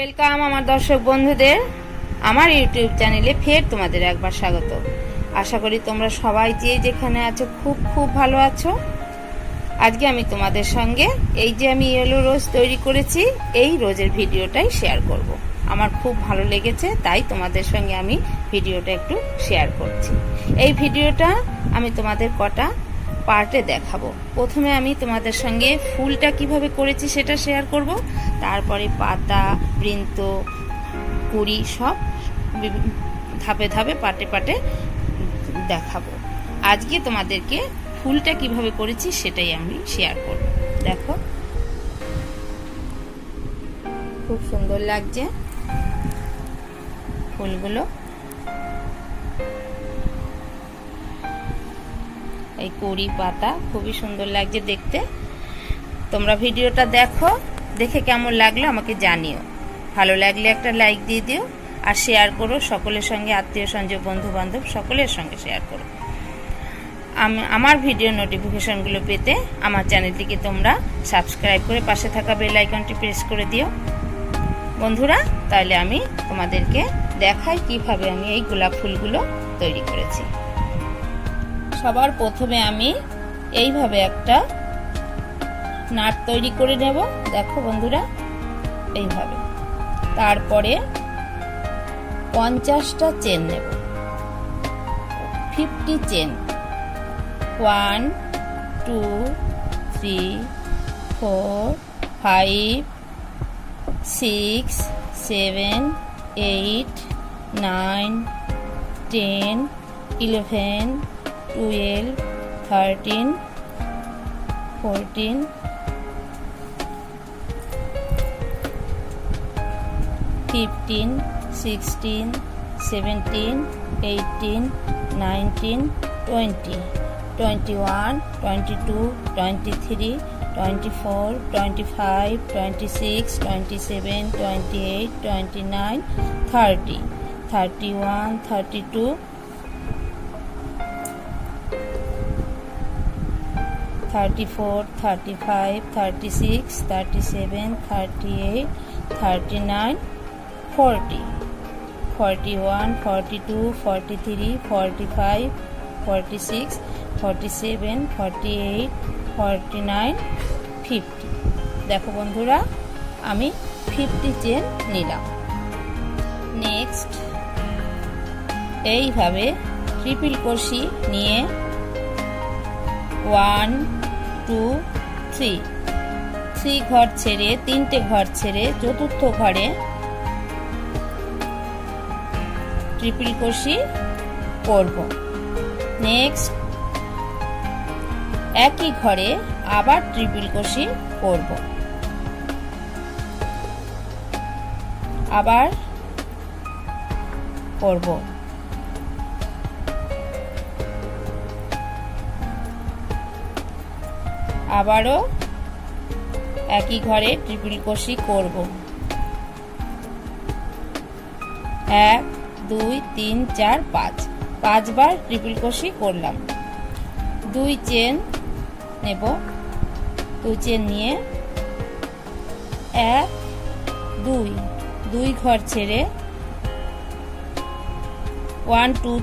Welcome আমার দর্শক বন্ধুদের আমার ইউটিউব চ্যানেলে ফের তোমাদের একবার স্বাগত। আশা করি তোমরা সবাই যে যেখানে আছো খুব খুব ভালো আছো। আজকে আমি তোমাদের সঙ্গে এই যে আমি ইয়েলো রোজ তৈরি করেছি এই রোজের ভিডিওটাই শেয়ার করব। আমার খুব ভালো লেগেছে তাই তোমাদের সঙ্গে আমি ভিডিওটা একটু শেয়ার করছি। এই ভিডিওটা আমি তোমাদের কটা পার্টে দেখাবো। প্রথমে আমি তোমাদের সঙ্গে ফুলটা কিভাবে করেছি সেটা শেয়ার করব, তারপরে পাতা, বৃন্ত, কুড়ি সব ধাপে ধাপে পাটে পাটে দেখাবো। আজকে তোমাদেরকে ফুলটা কিভাবে করেছি সেটাই আমি শেয়ার করব। দেখো খুব সুন্দর লাগছে ফুলগুলো। এই কুড়ি পাতা খুবই সুন্দর লাগছে দেখতে। তোমরা ভিডিওটা দেখো, দেখে কেমন লাগলো আমাকে জানিও। ভালো লাগলে একটা লাইক দিয়ে দিও আর শেয়ার করো সকলের সঙ্গে, আত্মীয় স্বজন, বন্ধু বান্ধব সকলের সঙ্গে শেয়ার করো। আমার ভিডিও নোটিফিকেশনগুলো পেতে আমার চ্যানেলটিকে তোমরা সাবস্ক্রাইব করে পাশে থাকা বেল আইকনটি প্রেস করে দিও বন্ধুরা। তাহলে আমি তোমাদেরকে দেখাই কিভাবে আমি এই গোলাপ ফুলগুলো তৈরি করেছি। সবার প্রথমে আমি এইভাবে একটা নাট তৈরি করে নেব, দেখো বন্ধুরা এইভাবে। তারপরে 50টা চেন নেব, 50 চেন। 1 2 3 4 5 6 7 8 9 10 11 12 13 14 15 16 17 18 19 20 21 22 23 24 25 26 27 28 29 30 31 32 34 35 36 37 38 39 40 41 42 43 45 46 47 48 49 50। দেখো বন্ধুরা আমি 50 চেন নিলাম। নেক্সট এইভাবে ট্রিপল ক্রোশি নিয়ে 1 2 3 ঘর ছেড়ে, 3টে ঘর ছেড়ে চতুর্থ ঘরে ট্রিপল ক্রোশি করব। নেক্সট একই ঘরে আবার ট্রিপল ক্রোশি করব, আবার করব। আবারও একই ঘরে ট্রিপল ক্রোশি করব। 1 2 3 4 5 বার ট্রিপল ক্রোশি করলাম। 2 চেন নেব, 2 চেন নিয়ে 1 2 ঘর ছেড়ে 1 2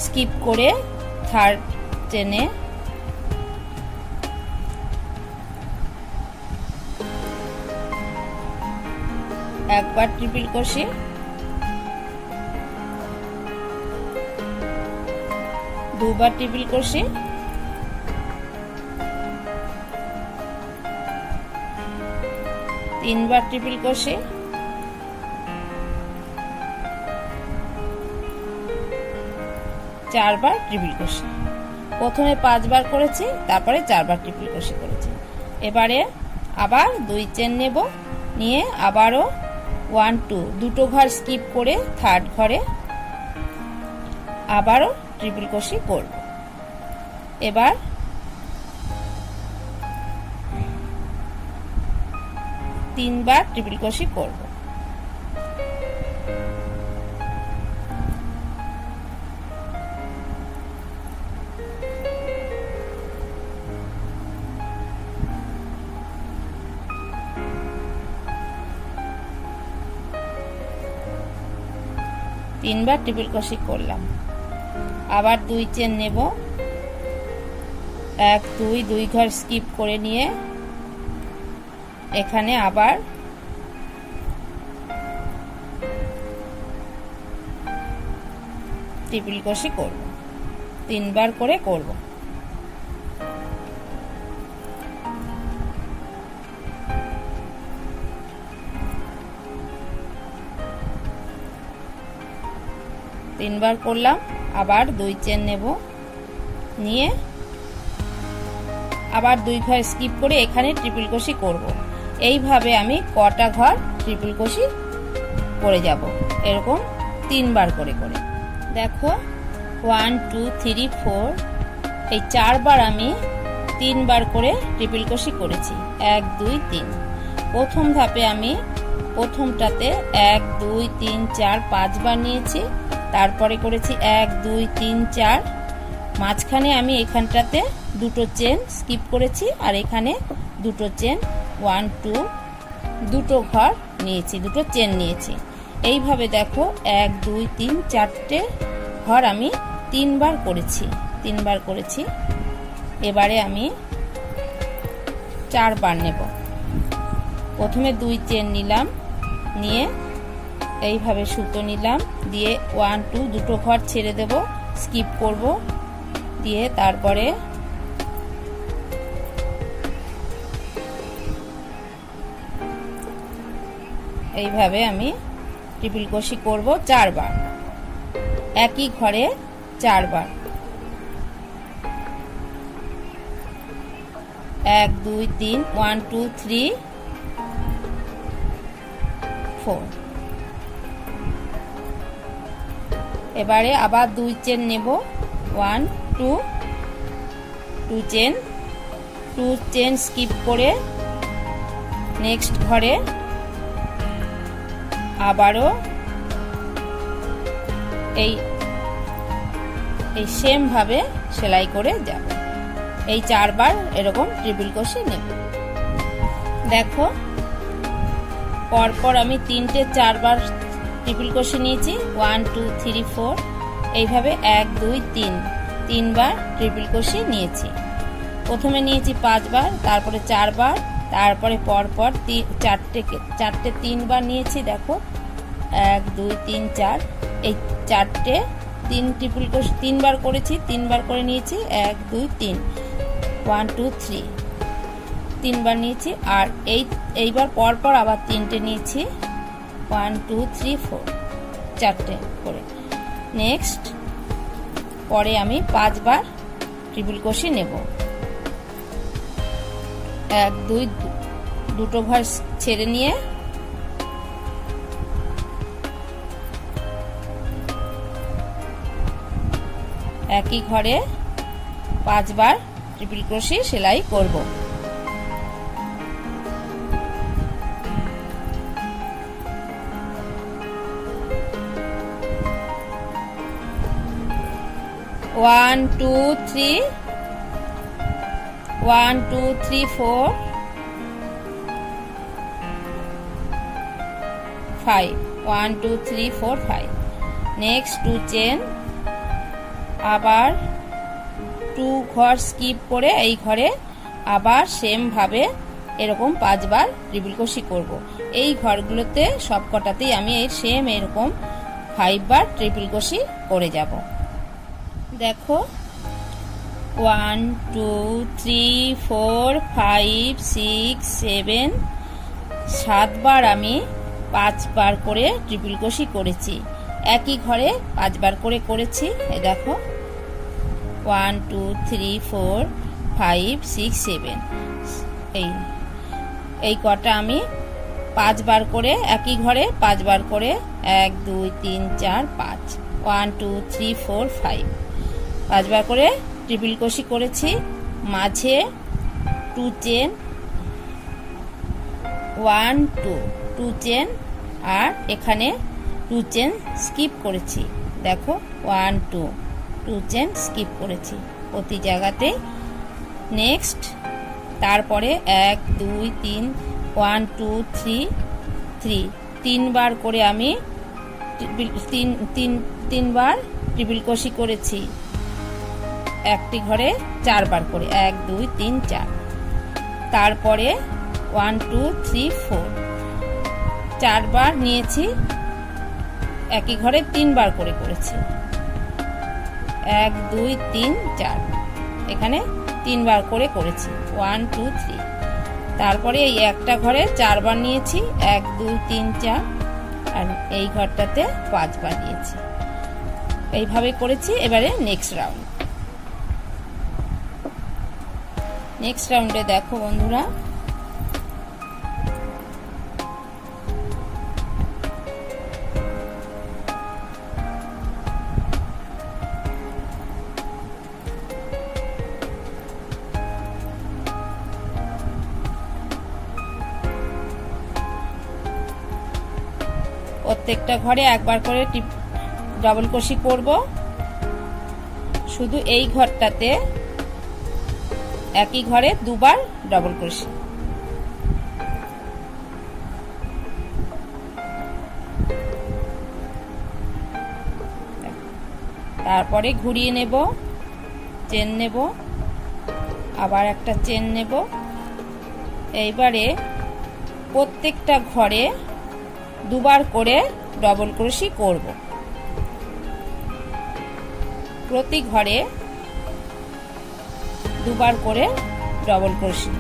স্কিপ করে থার্ড চেনে একবার ট্রিপল ক্রোশি, দুবার ট্রিপল ক্রোশি, তিনবার ট্রিপল ক্রোশি, চারবার ট্রিপল ক্রোশি। প্রথমে 5 বার করেছি, তারপরে 4 বার ট্রিপল ক্রোশি করেছি। এবারে আবার 2 চেন নেব, নিয়ে আবারও 1 2 দুটো ঘর স্কিপ করে থার্ড ঘরে আবারও ট্রিপল ক্রোশি করব। এবার 3 বার ট্রিপল ক্রোশি করব। 3বার ট্রিপল ক্রোশি করলাম। আবার 2 চেন নেব, 1 2 2 ঘর স্কিপ করে নিয়ে এখানে আবার ট্রিপল ক্রোশি করব, 3বার করে করব। তিনবার করলাম, আবার 2 চেন নেব, নিয়ে আবার 2 ঘর স্কিপ করে এখানে ট্রিপল ক্রোশি করব। এইভাবে আমি কটা ঘর ট্রিপল ক্রোশি করে যাব, এরকম 3বার করে করে। দেখো 1 2 3 4 এই 4বার আমি 3বার করে ট্রিপল ক্রোশি করেছি। 1 2 3। প্রথম ধাপে আমি প্রথমটাতে 1 2 3 4 5বার নিয়েছি, তারপরে করেছি 1 2 3 4, মাঝখানে আমি এখানটাতে 2টো চেন স্কিপ করেছি, আর এখানে 2টো চেন 1 2 2টো ঘর নিয়েছি, 2টো চেন নিয়েছি। এইভাবে দেখো 1 2 3 4টে ঘর আমি 3বার করেছি। এবারে আমি 4বার নেব। প্রথমে 2 চেন নিলাম, নিয়ে এইভাবে সুতো নিলাম, দিয়ে 1 2 দুটো ঘর ছেড়ে দেব, স্কিপ করব, দিয়ে তারপরে এইভাবে আমি ট্রিপল ক্রোশি করব 4বার, একই ঘরে 4বার। 1 2 3 1 2 3 4। এবারে আবার 2 চেন নেব, 1 2 2 চেন স্কিপ করে নেক্সট ঘরে আবারও এই সেম ভাবে সেলাই করে যাব। এই 4বার এরকম ট্রিপল ক্রোশি নেব। দেখো পরপর আমি 3টে 4বার ট্রিপল ক্রোশি নিয়েছি, 1 2 3 4, এইভাবে 1 2 3 3বার ট্রিপল ক্রোশি নিয়েছি। প্রথমে নিয়েছি 5বার, তারপরে 4বার, তারপরে পরপর চারটে 3বার নিয়েছি। দেখো 1 2 3 4, এই 4টে 3 ট্রিপল ক্রোশি 3বার করেছি, 3বার করে নিয়েছি। 1 2 3 1 2 3 3বার নিয়েছি, আর এইবার পরপর আবার 3টে নিয়েছি, 1 2 3 4 4টে করে। নেক্সট পরে আমি 5বার ট্রিপল ক্রোশি নেব। 1 2 দুটো ঘর ছেড়ে নিয়ে একই ঘরে 5বার ট্রিপল ক্রোশি সেলাই করব। One two three 4 5 1 2 3 4 5। Next 2 chain, আবার 2 ঘর স্কিপ করে এই ঘরে আবার সেম ভাবে এরকম 5বার ট্রিপল ক্রোশি করব। এই ঘরগুলোতে সবকটাতেই আমি এই সেম এরকম 5বার ট্রিপল ক্রোশি করে যাব। দেখো 1 2 3 4 5 6 7 7বার আমি 5বার করে ট্রিপল ক্রোশি করেছি। একই ঘরে 5বার করে করেছি। এই দেখো 1 2 3 4 5 6 7 এই কটা আমি 5বার করে একই ঘরে 5বার করে 1 2 3 4 5 1 2 3 4 5 5বার করে ট্রিপল ক্রোশি করেছি। মাঝে 2 চেন 1 2 চেন, আর এখানে 2 চেন স্কিপ করেছি। দেখো 1 2 চেন স্কিপ করেছি প্রতি জায়গাতে। নেক্সট তারপরে 1 2 3 1 2 3 3 3বার করে আমি তিনবার ট্রিপল ক্রোশি করেছি একটি ঘরে 4 বার করে, 1 2 3 4। তারপরে 1 2 3 4 4 বার নিয়েছি, একই ঘরে 3 বার করে করেছি, 1 2 3 4। এখানে 3 বার করে করেছি 1 2 3। তারপরে এই একটা ঘরে 4 বার নিয়েছি, 1 2 3 4, আর এই ঘরটাতে 5 বার নিয়েছি। এইভাবে করেছি। এবারে নেক্সট রাউন্ডে দেখো বন্ধুরা, প্রত্যেকটা ঘরে একবার করে ডাবল ক্রোশি করব। শুধু এই ঘরটাতে একই ঘরে 2 বার ডাবল ক্রোশি। তারপরে ঘুরিয়ে নেব, চেন নেব, আবার একটা চেন নেব। এইবারে প্রত্যেকটা ঘরে 2 বার করে ডাবল ক্রোশি করব। প্রতি ঘরে 2 বার করে ডাবল ক্রোশি।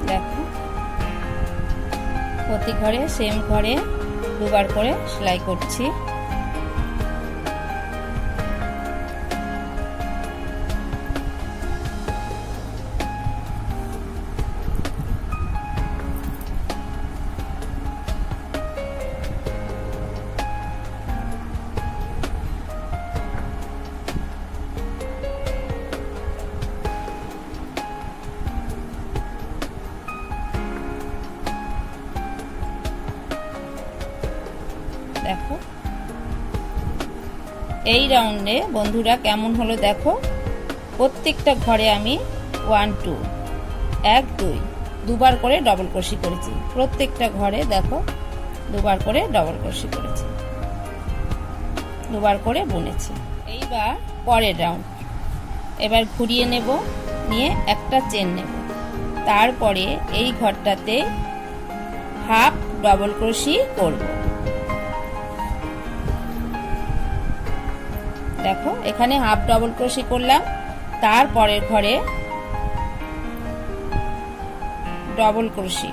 দেখো প্রতি ঘরে সেম ঘরে 2 বার করে সেলাই করছি। দেখো এই রাউন্ডে বন্ধুরা কেমন হলো দেখো। প্রত্যেকটা ঘরে আমি 1 2 1 2 2 বার করে ডাবল ক্রোশি করেছি। প্রত্যেকটা ঘরে দেখো 2 বার করে ডাবল ক্রোশি করেছি, 2 বার করে বুনেছি। এইবার পরের রাউন্ড। এবার ঘুরিয়ে নেব, নিয়ে একটা চেন নেব। তারপরে এই ঘরটাতে হাফ ডাবল ক্রোশি করব। দেখো এখানে হাফ ডাবল ক্রোশি করলাম, তারপরের ঘরে ডাবল ক্রোশি,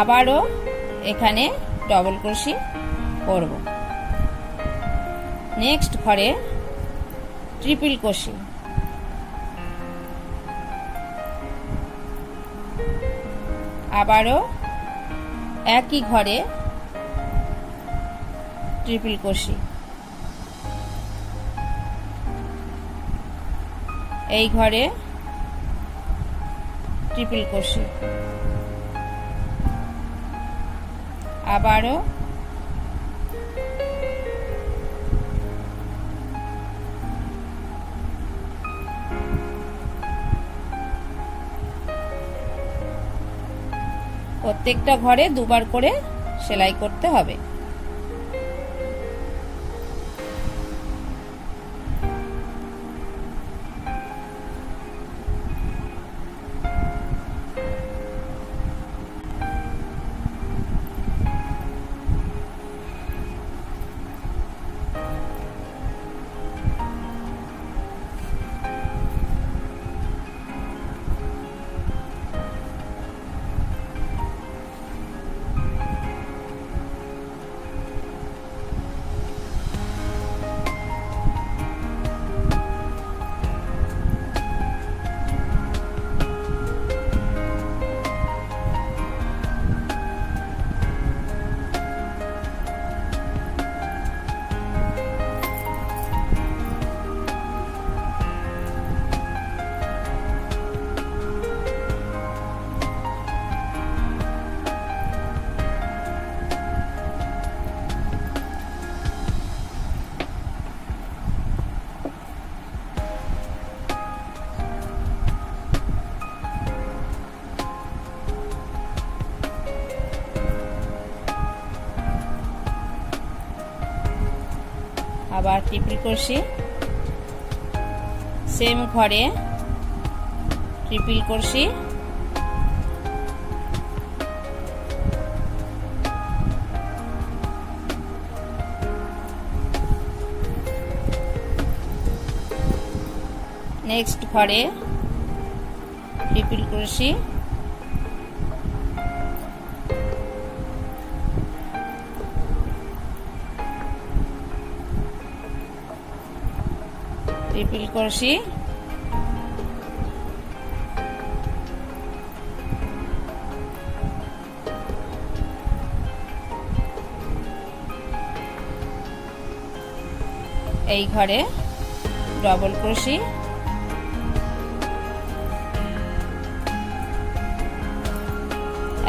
আবারও এখানে ডাবল ক্রোশি করব। নেক্সট ঘরে ট্রিপল ক্রোশি, আবারও একই ঘরে ট্রিপল ক্রোশি, এই ঘরে ট্রিপল ক্রোশি, আবারও প্রত্যেকটা ঘরে 2 বার করে সেলাই করতে হবে। আবার ট্রিপল ক্রোশি, সেম ঘরে ট্রিপল ক্রোশি, নেক্সট ঘরে ট্রিপল ক্রোশি, ট্রিপল ক্রোশি, এই ঘরে ডবল ক্রোশি,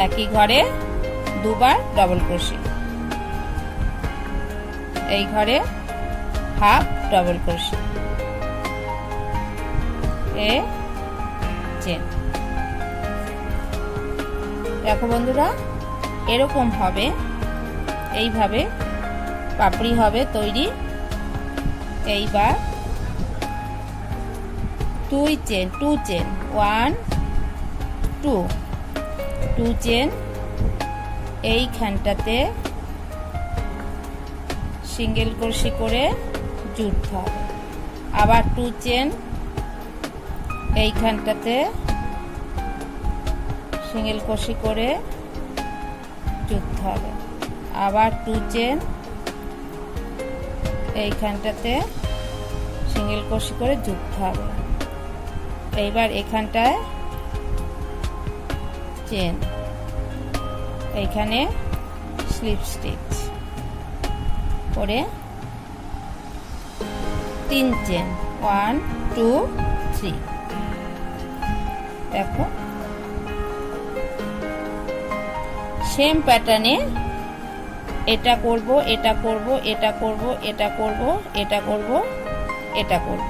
একই ঘরে দুবার ডবল ক্রোশি, এই ঘরে হাফ ডবল ক্রোশি, এ চেন। দেখো বন্ধুরা, এরকম হবে, এইভাবে পাপড়ি হবে তৈরি। এইবার টু চেন 1 2 চেন এইখানটাতে সিঙ্গেল ক্রোশি করে জুড়তে হবে। আবার 2 চেন এইখানটাতে সিঙ্গেল ক্রোশি করে জুড়তে হবে। আবার 2 চেন এইখানটাতে সিঙ্গেল ক্রোশি করে জুড়তে হবে। এইবার এখানটায় চেন, এইখানে স্লিপ স্টিচ করে 3 চেন 1 2 3। দেখো সেম প্যাটার্নে এটা করব, এটা করব, এটা করব, এটা করব, এটা করব, এটা করব।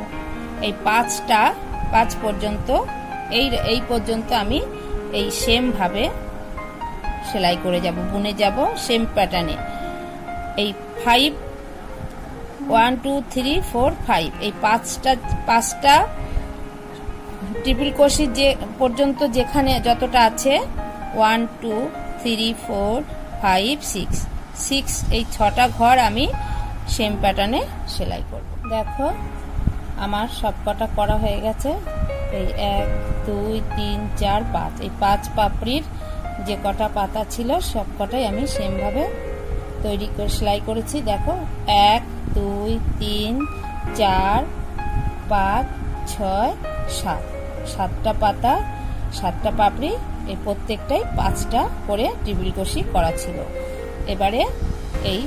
এই 5 পর্যন্ত, এই পর্যন্ত আমি এই সেম ভাবে সেলাই করে যাব, বুনে যাব সেম প্যাটার্নে। এই 5 1 2 3 4 5 এই 5টা ট্রিপল ক্রোশি যে পর্যন্ত যেখানে যতটা আছে 1 2 3 4 5 6 এই 6টা ঘর আমি সেম প্যাটার্নে সেলাই করব। দেখো আমার সবকটা করা হয়ে গেছে। এই 1 2 3 4 5 এই 5 পাপড়ির যে কটা পাতা ছিল সব কটাই আমি সেম ভাবে তৈরি করে সেলাই করেছি। দেখো 1 2 3 4 5 6 7 7টা পাতা, 7টা পাপড়ি, এই প্রত্যেকটাই 5টা করে ট্রিপল ক্রোশি করা ছিল। এবারে এই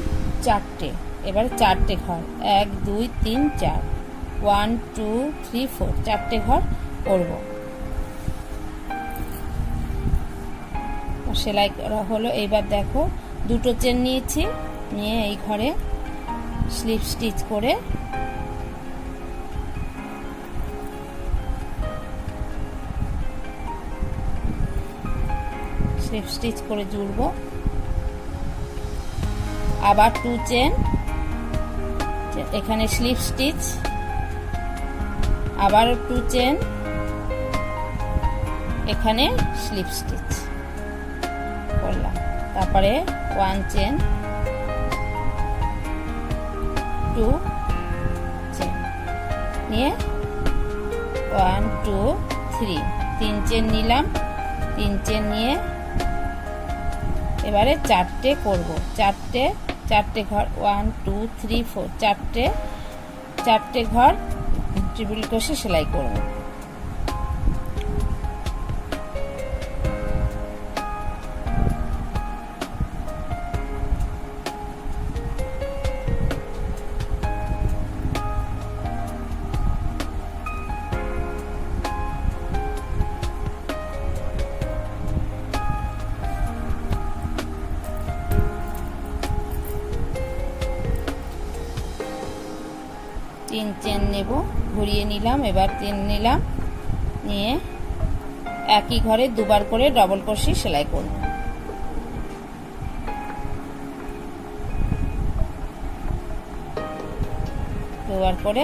4টে ঘর 1 2 3 4 1 2 3 4 4টে ঘর করব। সেলাই করা হলো। এইবার দেখো 2টো চেন নিয়েছি, নিয়ে এই ঘরে স্লিপ স্টিচ করে জুড়ব। আবার 2 চেন, এখানে স্লিপ স্টিচ, আবার 2 চেন, এখানে স্লিপ স্টিচ করলাম। তারপরে 1 চেন 2 চেন নিয়ে 1 2 3 3 চেন নিলাম। 3 চেন নিয়ে এবারে 4টে করব। 4টে ঘর 1 2 3 4 4টে ঘর ট্রিপল ক্রোশি সেলাই করব। তিন চেন নেব, ঘুরিয়ে নিলাম। এবার চেন নিলাম, নিয়ে একই ঘরে দুবার করে ডবল ক্রোশি সেলাই করব। দুবার করে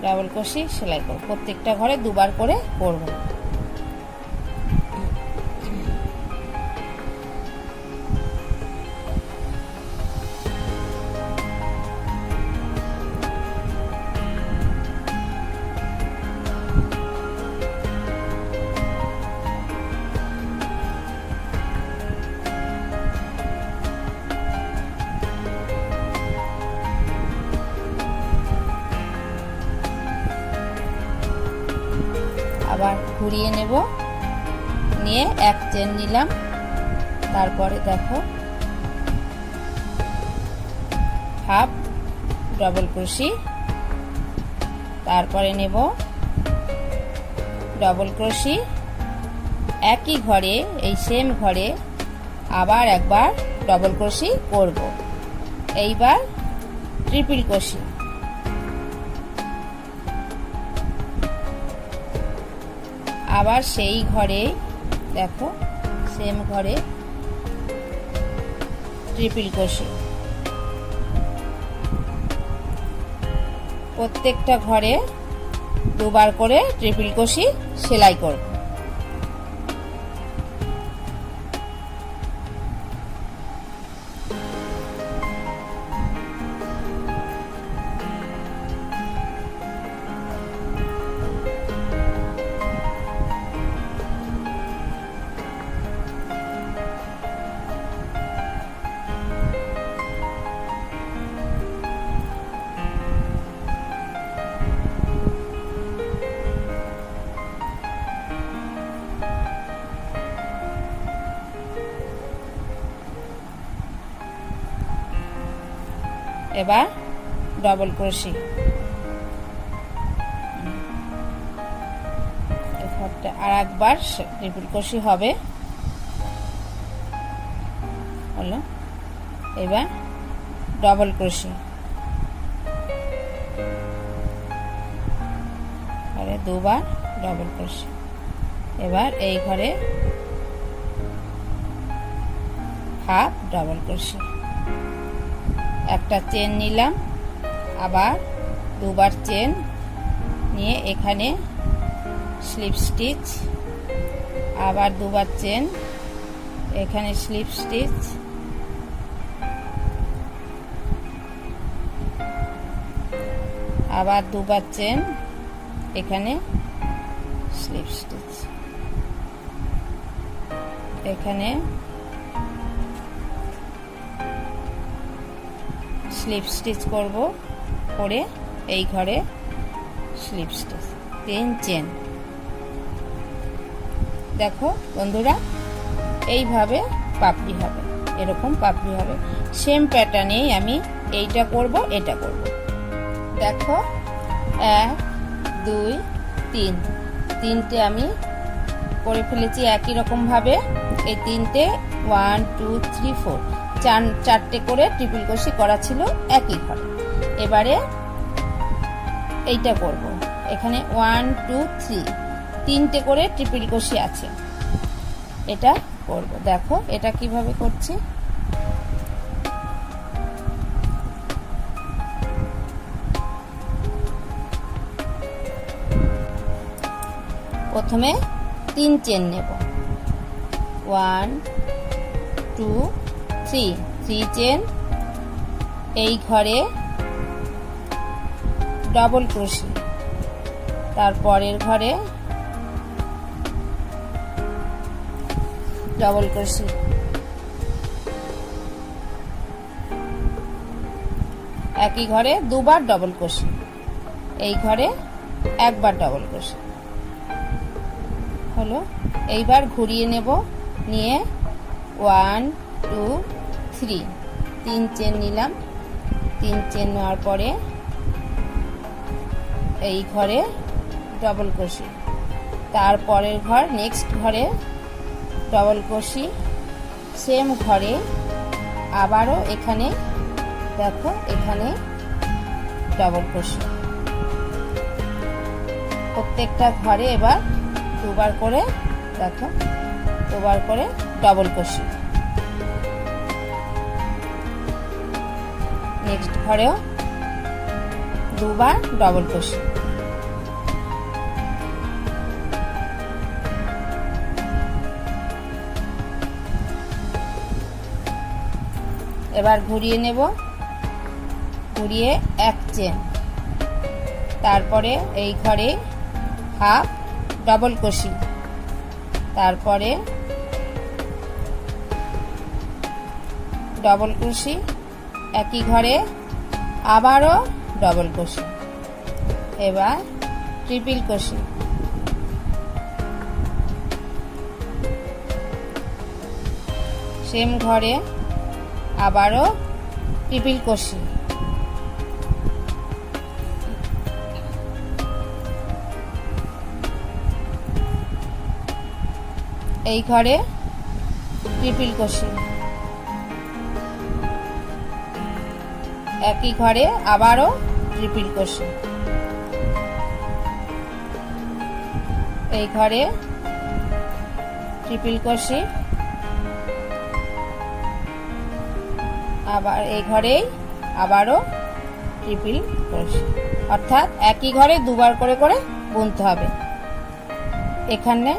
ডাবল ক্রোশি সেলাই করব। প্রত্যেকটা ঘরে দুবার করে করব। আবার ঘুরিয়ে নেব, নিয়ে এক চেন নিলাম। তারপরে দেখো হাফ ডাবল ক্রোশি, তারপরে নেব ডাবল ক্রোশি, একই ঘরে এই সেম ঘরে আবার একবার ডাবল ক্রোশি করব। এইবার ট্রিপল ক্রোশি, আবার সেই ঘরে দেখো সেম ঘরে ট্রিপল ক্রোশি। প্রত্যেকটা ঘরে দুবার করে ট্রিপল ক্রোশি সেলাই করব। এবার ডাবল ক্রোশি, আর একবার ট্রিপল ক্রোশি হবে হলো। এবার ডাবল ক্রোশি, ঘরে দুবার ডাবল ক্রোশি। এবার এই ঘরে হাফ ডাবল ক্রোশি, একটা চেন নিলাম, আবার দুবার চেন নিয়ে এখানে স্লিপ স্টিচ, আবার দুবার চেন, এখানে স্লিপ স্টিচ, আবার দুবার চেন, এখানে স্লিপ স্টিচ, এখানে স্লিপ স্টিচ করব, করে এই ঘরে স্লিপ স্টিচ, 3 চেন। দেখো বন্ধুরা, এইভাবে পাপড়ি হবে, এরকম পাপড়ি হবে। সেম প্যাটার্নেই আমি এইটা করব, এটা করব। দেখো 1 2 3, তিনটে আমি করে ফেলেছি একই রকম ভাবে। এই তিনটে 1 2 3 4 চারটে করে ট্রিপল ক্রোশি করা ছিল একই ঘরে। এবারে এইটা করব, এখানে 1 2 3 তিনটে করে ট্রিপল ক্রোশি আছে, এটা করব। দেখো এটা কিভাবে করছি। প্রথমে 3 চেন নেব, 1 2 3 চেন, এই ঘরে ডাবল ক্রোশি, তারপরের ঘরে ডাবল ক্রোশি, একই ঘরে দুবার ডাবল ক্রোশি, এই ঘরে একবার ডাবল ক্রোশি হলো। এইবার ঘুরিয়ে নেব, নিয়ে 1 2 3 3 চেন নিলাম। 3 চেন নেওয়ার পরে এই ঘরে ডাবল ক্রোশি, তারপরের ঘর নেক্সট ঘরে ডাবল ক্রোশি, সেম ঘরে আবারও এখানে দেখো এখানে ডাবল ক্রোশি। প্রত্যেকটা ঘরে এবার দুবার করে দেখো, দুবার করে ডাবল ক্রোশি। নেক্সট ঘরেও দুবার ডবল ক্রোশে। এবার ঘুরিয়ে নেব, ঘুরিয়ে এক চেন, তারপরে এই ঘরে হাফ ডবল ক্রোশি, তারপরে ডবল ক্রোশি, একই ঘরে আবারও ডবল ক্রোশি, এবার ট্রিপল ক্রোশি, সেম ঘরে আবারও ট্রিপল ক্রোশি, এই ঘরে ট্রিপল ক্রোশি, একই ঘরে আবারও ট্রিপল ক্রোশি, এই ঘরে ট্রিপল ক্রোশি, আবার এই ঘরে আবারও ট্রিপল ক্রোশি, অর্থাৎ একই ঘরে দুবার করে করে বুনতে হবে। এখানে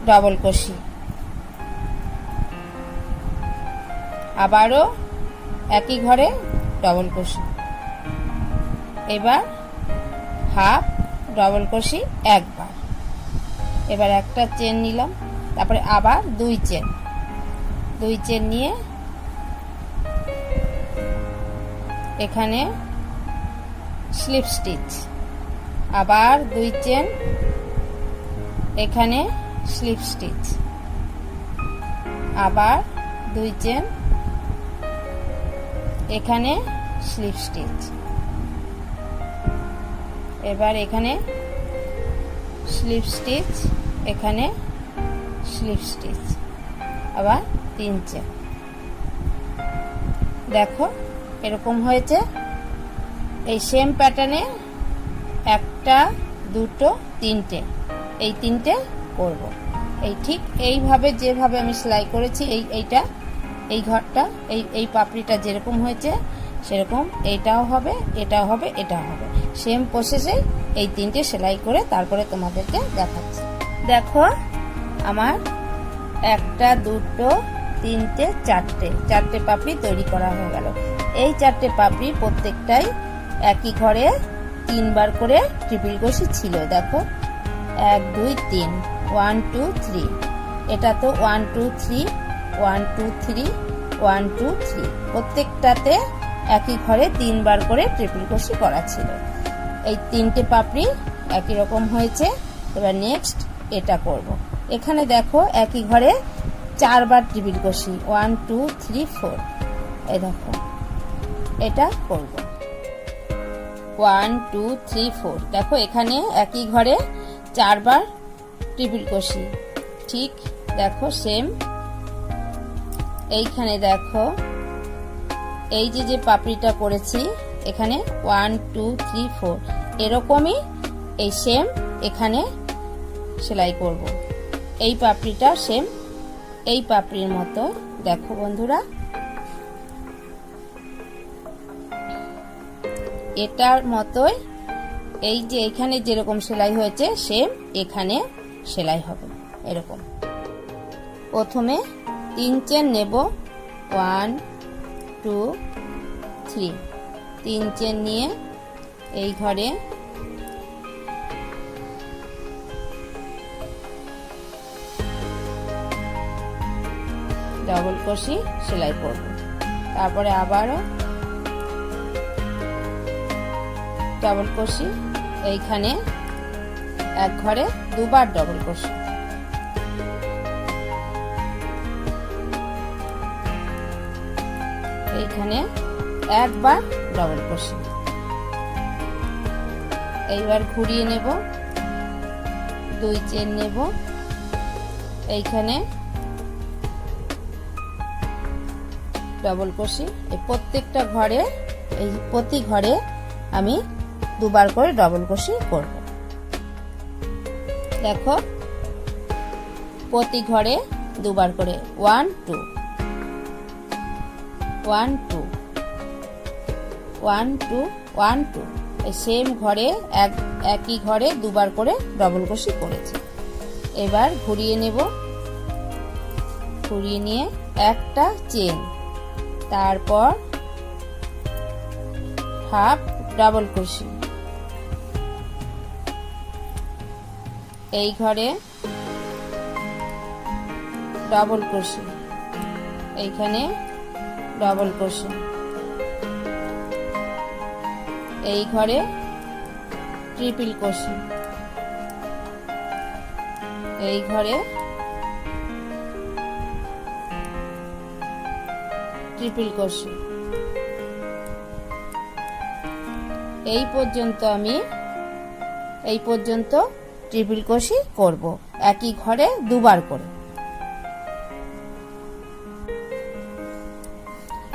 ডবল ক্রোশি, আবারও একই ঘরে ডবল ক্রোশি, এবার হাফ ডবল ক্রোশি একবার, এবার একটা চেন নিলাম, তারপরে আবার দুই চেন নিয়ে এখানে স্লিপ স্টিচ, আবার দুই চেন, এখানে স্লিপ স্টিচ, আবার দুই চেন, এখানে স্লিপ স্টিচ, এবার এখানে স্লিপ স্টিচ, এখানে স্লিপ স্টিচ, আবার তিন চেন। দেখো এরকম হয়েছে। এই সেম প্যাটার্নে একটা, দুটো, তিনটে, এই তিনটে করব। এই ঠিক এইভাবে যেভাবে আমি সেলাই করেছি, এইটা এই ঘরটা এই পাপড়িটা যেরকম হয়েছে সেরকম এইটাও হবে, এটাও হবে, এটাও হবে। সেম প্রসেসে এই তিনটে সেলাই করে তারপরে তোমাদেরকে দেখাচ্ছি। দেখো আমার একটা, দুটো, তিনটে, চারটে পাপড়ি তৈরি করা হয়ে গেল। এই চারটে পাপড়ি প্রত্যেকটাই একই ঘরে তিনবার করে ট্রিপল ক্রোশি ছিল। দেখো 1 2 3, 1 2 3, এটা তো 1 2 3, 1 2 3, 1 2 3, প্রত্যেকটাতে একই ঘরে তিনবার করে ট্রিপল ক্রোশি করা ছিল। এই তিনটে পাপড়ি একই রকম হয়েছে। এবার নেক্সট এটা করব। এখানে দেখো একই ঘরে চারবার ট্রিপল ক্রোশি, 1 2 3 4, এই দেখো এটা করব 1 2 3 4। দেখো এখানে একই ঘরে চারবার ট্রিপল ক্রোশি, ঠিক দেখো সেম। এইখানে দেখো এই যে পাপড়িটা করেছি এখানে 1 2 3 4, এরকমই এই সেম এখানে সেলাই করব। এই পাপড়িটা সেম এই পাপড়ির মতো। দেখো বন্ধুরা এটার মতোই এই যে এখানে যেরকম সেলাই হয়েছে সেম এখানে সেলাই হবে এরকম। প্রথমে 3 চেন নেব, 1 2 3, 3 চেন নিয়ে এই ঘরে ডবল ক্রোশি সেলাই করব। তারপরে আবারও ডবল ক্রোশি, এইখানে এক ঘরে দুবার ডবল ক্রোশি, এইখানে একবার ডবল ক্রোশি। এইবার ঘুরিয়ে নেব, 2 চেন নেব, এইখানে ডবল ক্রোশি। এই প্রত্যেকটা ঘরে এই প্রতি ঘরে আমি দুবার করে ডবল ক্রোশি করব। দেখো প্রতি ঘরে দুবার করে 1 2 1 2 1 2 1 2 এই সেম ঘরে একই ঘরে দুবার করে ডবল ক্রোশি করেছি। এবার ঘুরিয়ে নেব, ঘুরিয়ে নিয়ে একটা চেন, তারপর হাফ ডাবল ক্রোশি, এই ঘরে ডাবল ক্রোশি, এইখানে ডাবল ক্রোশি, এই ঘরে ট্রিপল ক্রোশি, এই ঘরে ট্রিপল ক্রোশি। এই পর্যন্ত ট্রিপল ক্রোশি করব একই ঘরে দুবার করে।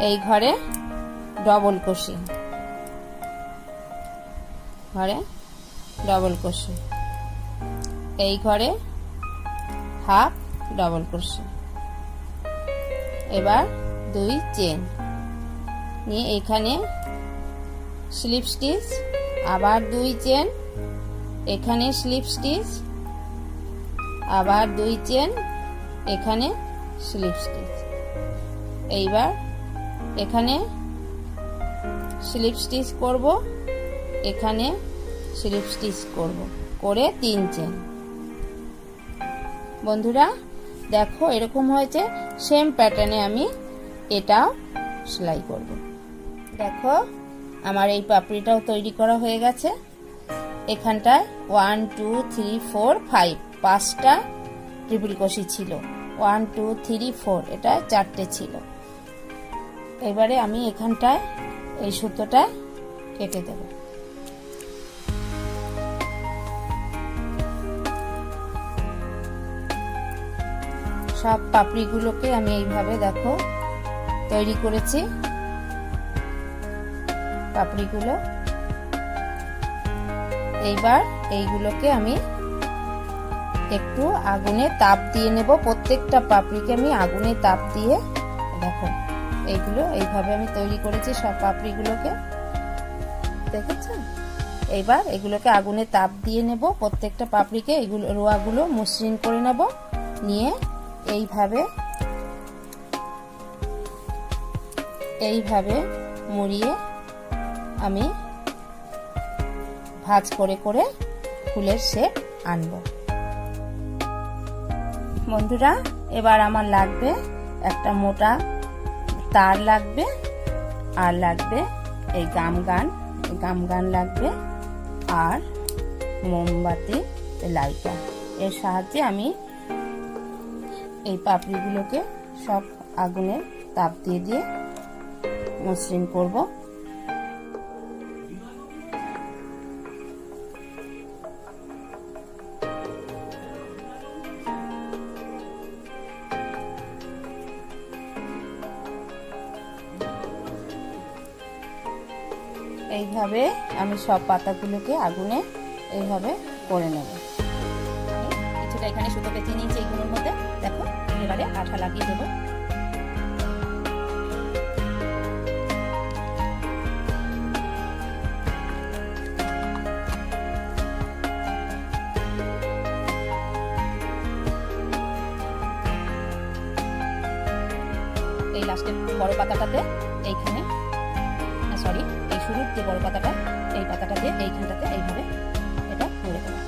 এই ঘরে ডবল ক্রোশি, ঘরে ডবল ক্রোশি, এই ঘরে হাফ ডবল ক্রোশি। এবার 2 চেন নিয়ে এখানে স্লিপ স্টিচ, আবার 2 চেন, এখানে স্লিপ স্টিচ, আবার 2 চেন, এখানে স্লিপ স্টিচ। এইবার এখানে স্লিপ স্টিচ করব, এখানে স্লিপ স্টিচ করব, করে 3 চেন। বন্ধুরা দেখো এরকম হয়েছে, সেম প্যাটার্নে আমি এটাও সেলাই করব। দেখো আমার এই পাপড়িটাও তৈরি করা হয়ে গেছে। এখানটায় 1 2 3 4 5 5টা ট্রিপল ক্রোশি ছিল, 1 2 3 4 এটা 4টে ছিল। এবারে আমি এখানটায় এই সুতোটা কেটে দেব। সব পাপড়িগুলোকে আমি এইভাবে দেখো তৈরি করেছি। পাপড়িগুলো এইবার এইগুলোকে আমি একটু আগুনে তাপ দিয়ে নেব। প্রত্যেকটা পাপড়িকে আমি আগুনে তাপ দিয়ে, দেখো এইগুলো এইভাবে আমি তৈরি করেছি সব পাপড়িগুলোকে, দেখেছো? এইবার এগুলোকে আগুনে তাপ দিয়ে নেব, প্রত্যেকটা পাপড়িকে এগুলো রোয়াগুলো মসৃণ করে নেব, নিয়ে এইভাবে মুড়িয়ে আমি ভাঁজ করে করে ফুলের শেপ আনব। বন্ধুরা এবার আমার লাগবে একটা মোটা তার লাগবে, আর লাগবে এই গামগান লাগবে, আর মোমবাতি লাইটার। এর সাহায্যে আমি এই পাপড়িগুলোকে সব আগুনে তাপ দিয়ে দিয়ে মসৃণ করব। এইভাবে আমি সব পাতাগুলোকে আগুনে এইভাবে করে নেব। কিছুটা এখানে সুতো পেঁচিয়ে নিয়েছি এইগুলোর মধ্যে, দেখো এবারে আঠা লাগিয়ে দেবো। এই লাস্টের বড় পাতাটাতে এইখানে, সরি এই শুরুর যে বড় পাতাটা, এই পাতাটা দিয়ে এইখানটাতে এইভাবে এটা মুড়ে দেবো।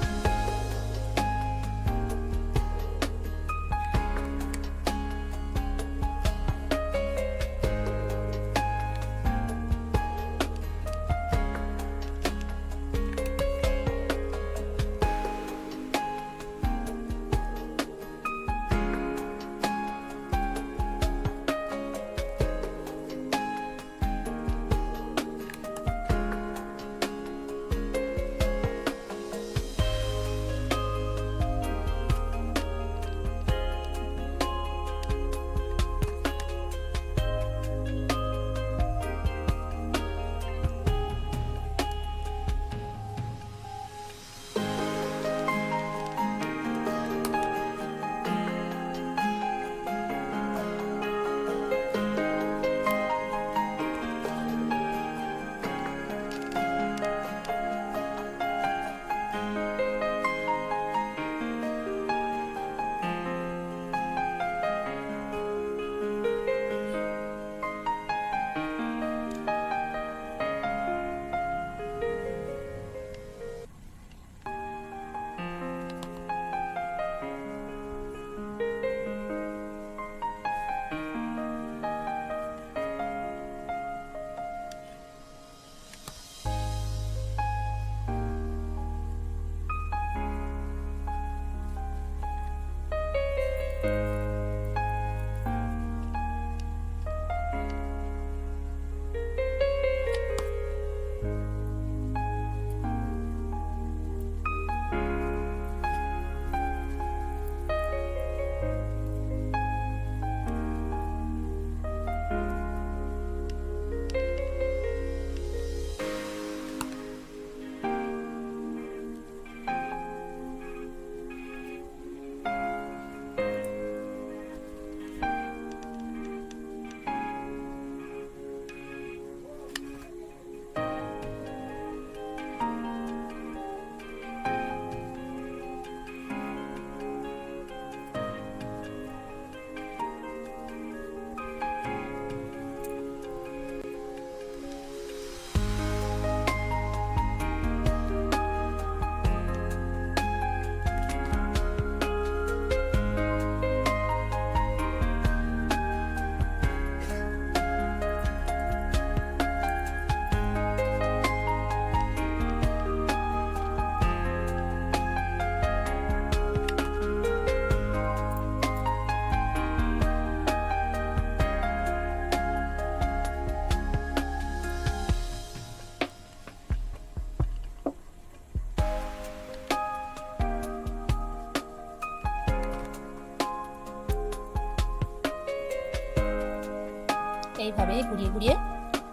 এইভাবে ঘুরিয়ে ঘুরিয়ে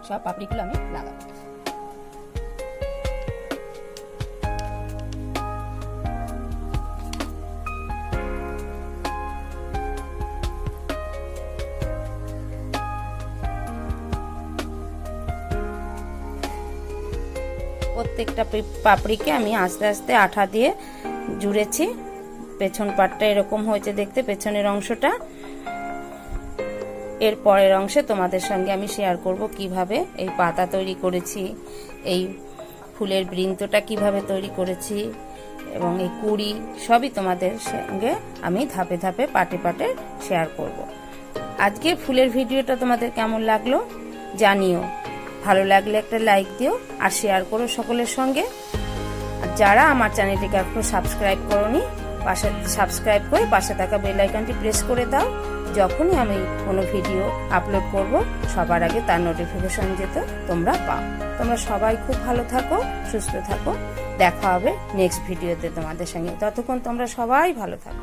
সব পাপড়িগুলো আমি লাগাবো। প্রত্যেকটা পাপড়িকে আমি আস্তে আস্তে আঠা দিয়ে জুড়েছি। পেছন পাটটা এরকম হয়েছে দেখতে, পেছনের অংশটা। এর পরের অংশে তোমাদের সঙ্গে আমি শেয়ার করব কিভাবে এই পাতা তৈরি করেছি, এই ফুলের বৃন্তটা কিভাবে তৈরি করেছি এবং এই কুড়ি সবই তোমাদের সঙ্গে আমি ধাপে ধাপে পাটে পাটে শেয়ার করব। আজকে ফুলের ভিডিওটা তোমাদের কেমন লাগলো জানিও। ভালো লাগলে একটা লাইক দিও আর শেয়ার করো সকলের সঙ্গে। আর যারা আমার চ্যানেলটিকে এখনো সাবস্ক্রাইব করোনি, সাবস্ক্রাইব করে পাশে থাকা বেল আইকনটি প্রেস করে দাও। যখনই আমি কোনো ভিডিও আপলোড করব সবার আগে তার নোটিফিকেশন যেতে তোমরা পাও। তোমরা সবাই খুব ভালো থাকো, সুস্থ থাকো। দেখা হবে নেক্সট ভিডিওতে তোমাদের সঙ্গে। ততক্ষণ তোমরা সবাই ভালো থাকো।